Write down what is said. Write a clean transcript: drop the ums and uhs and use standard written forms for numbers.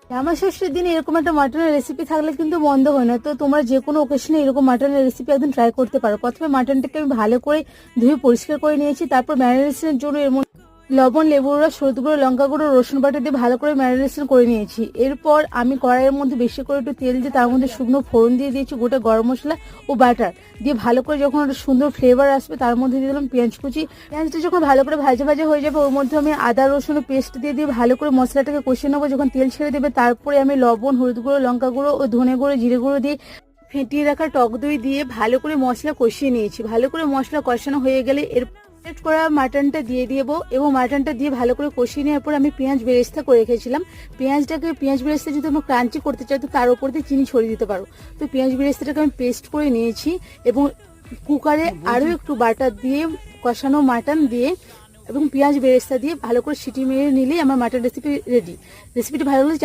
জামা ষষ্ঠীর দিনে এরকম একটা মাটনের রেসিপি থাকলে কিন্তু মন্দ হয় না। তো তোমরা যে কোনো ওকেশনে এরকম মাটনের রেসিপি একদিন ট্রাই করতে পারো। প্রথমে মাটনটাকে আমি ভালো করে ধুয়ে পরিষ্কার করে নিয়েছি। তারপর ম্যারিনেশনের জন্য এর মধ্যে লবণ, লেবুর রস, হলুদ গুঁড়ো, লঙ্কা গুঁড়ো, রসুন বাটা দিয়ে ভালো করে ম্যারিনেশন করে নিয়েছি। এরপর আমি কড়াইয়ের মধ্যে বেশি করে একটু তেল দিয়ে তার মধ্যে শুকনো ফোড়ন দিয়ে দিয়েছি, গোটা গরম মশলা ও বাটার দিয়ে ভালো করে যখন একটা সুন্দর ফ্লেভার আসবে তার মধ্যে দিয়ে দিলাম পেঁয়াজ কুচি। পেঁয়াজটা যখন ভালো করে ভাজা ভাজা হয়ে যাবে ওর মধ্যে আমি আদা রসুন পেস্ট দিয়ে ভালো করে মশলাটাকে কষিয়ে নেবো। যখন তেল ছেড়ে দেবে তারপরে আমি লবণ, হলুদ গুঁড়ো, লঙ্কা গুঁড়ো ও ধনে গুঁড়ো, জিরে গুঁড়ো দিয়ে ফেটিয়ে রাখা টক দই দিয়ে ভালো করে মশলা কষিয়ে নিয়েছি। ভালো করে মশলা কষানো হয়ে গেলে এর সেট করা মাটনটা দিয়ে দেবো এবং মাটনটা দিয়ে ভালো করে কষিয়ে নেওয়ার পর আমি পেঁয়াজ বেরেস্তা করে রেখেছিলাম। পেঁয়াজ বেরেস্তা যদি তুমি ক্রাঞ্চি করতে চাও তো তার উপর দিয়ে চিনি ছড়িয়ে দিতে পারো। তো পেঁয়াজ বেরেস্তাটাকে আমি পেস্ট করে নিয়েছি এবং কুকারে আরও একটু বাটার দিয়ে কষানো মাটন দিয়ে এবং পেঁয়াজ বেরেস্তা দিয়ে ভালো করে সিটি মেরে নিলেই আমার মাটন রেসিপি রেডি। রেসিপিটি ভালো লাগলে